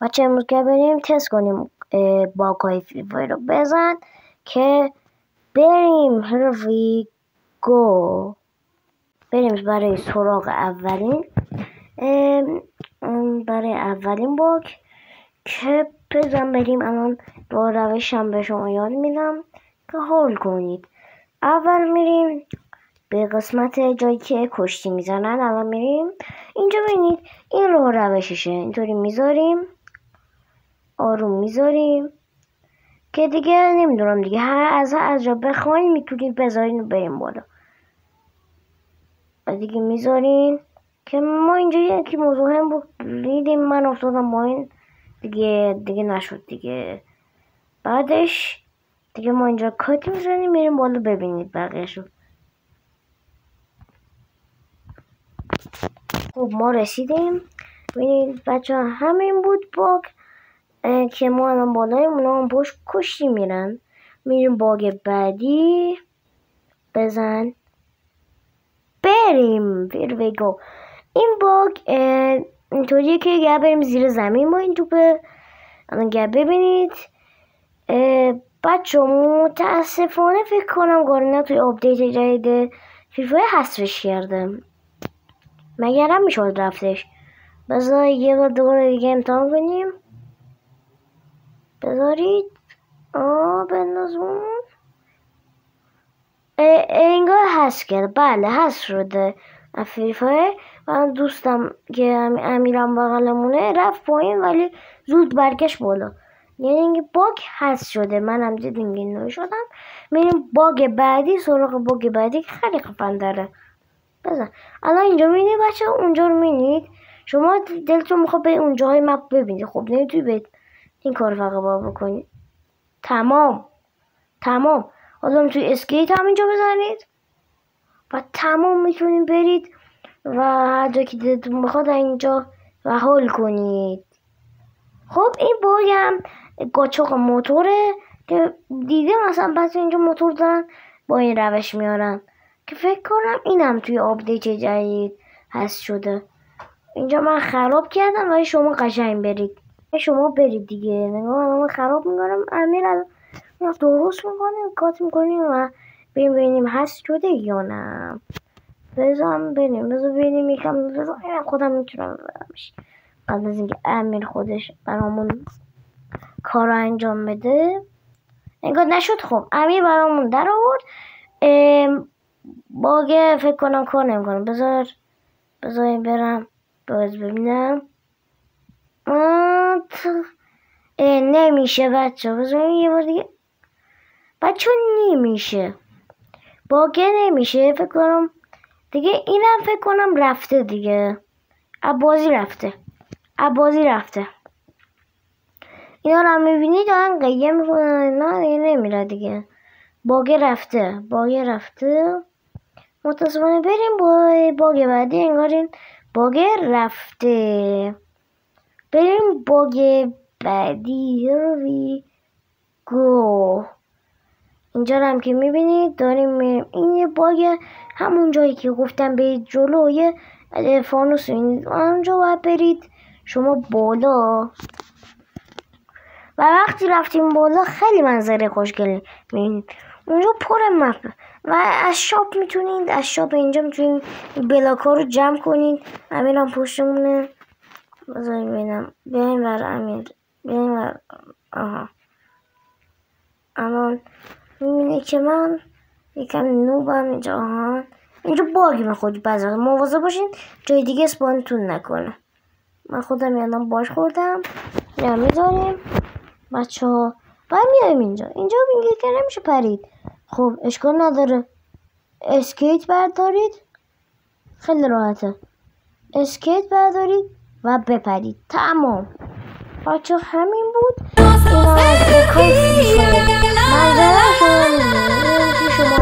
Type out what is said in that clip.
بچه امروز که بریم تست کنیم باگ‌های فری فایر رو بزن که بریم. here we go. بریم برای سراغ اولین باگ که بزن بریم. الان با روشم به شما یاد میدم که حال کنید. اول میریم به قسمت جایی که کشتی میزنن. اول میریم اینجا، ببینید این روششه. اینطوری میذاریم، آروم میذاریم که دیگه نمیدونم دیگه از جا بخواین میتونید بذارین و بریم بالا. دیگه میذارین که ما اینجا یکی موضوع هم بود لیدیم، من افتادم با این دیگه نشد دیگه. بعدش دیگه ما اینجا کاتی میزنیم میریم بالا. ببینید بقیه‌شو. خب ما رسیدیم. ببینید بچه ها همین بود باگ که ما الان بالای اونا هم پشت کشتی میرن. میریم باگ بعدی. بزن بریم. here we go. این باگ اینطوریه که اگر بریم زیر زمین با این توپه. الان گر ببینید بچه متاسفانه فکر کنم گارینا توی آپدیت جدید فری فایر حذفش کردم، مگرم میشد رفتش. بذار یه بار دوباره دیگه امتحان کنیم. بذارید بندازون. انگار حذف کرد. بله حذف شده فری فایر. من دوستم که امیرم بغلمونه رفت پایین ولی زود برگشت بالا، یعنی اینکه باگ حذف شده. منم دیدیم گنده شدم. میریم باگ بعدی، سراغ باگ بعدی که خیلی خفن داره. بزن. الان اینجا میبینید بچه، اونجا رو میبینید. شما دلتون میخواد به اونجاهای مپ ببینید، خب نمیتونید به این کار فقط باید بکنید. تمام. حالا توی اسکیت هم اینجا بزنید و تمام میتونید برید و هر جا که دلتون بخواد اینجا و حال کنید. خب این باگ هم قاچاق موتوره که دیده مثلا بس اینجا موتور دارن با این روش میارن که فکر کنم اینم توی آپدیت جدید هست شده. اینجا من خراب کردم ولی شما قشنگ برید. شما برید دیگه. نگاه من خراب میکنم، امیر درست میکنه، کات میکنیم و ببینیم هست شده یا نه. بذار بریم یکم. خودم میتونم برمش قبل از اینکه امیر خودش برامون کار انجام بده. انگار نشد. خب امیر برامون در آورد. باگ فکر کنم کار نمیکنه. بذار برم ببینم. نمیشه بچه. بذار یه بار دیگه. بچه نمیشه. باگ نمیشه فکر کنم دیگه. اینم فکر کنم رفته دیگه. بازی رفته. اینا رو میبینید دارن قیم میکنن. نه دیگه نمیره دیگه. باگ رفته. متاسفانه بریم باگ بعدی. انگار این باگ رفته. بریم باگ بعدی. here we go. اینجا هم که میبینید داریم میریم. این یه باگ همون جایی که گفتم برید جلو یه فانوس میبینید اونجا باید برید شما بالا. و وقتی رفتیم بالا خیلی منظره خوشگلی میبینید. اونجا پر مپ و از شاپ میتونید. از شاپ اینجا میتونید بلاکا رو جمع کنید. امیرم پشتمونه. بذار ببینم. بیاین بر امیر. الان میبینه که من یکم نوبم اینجا. اینجا باگ میخوری. بذار مواظب باشین جای دیگه اسپانتون نکنه. من خودم یادم باش خوردم. یا میذاریم بچه ها و میایم اینجا میگه که نمیشه پرید. خب اشکال نداره. اسکیت بردارید. خیلی راحته. اسکیت بردارید و بپرید. تمام بچه همین بود. اینا از اکای فری فایر. منظره شما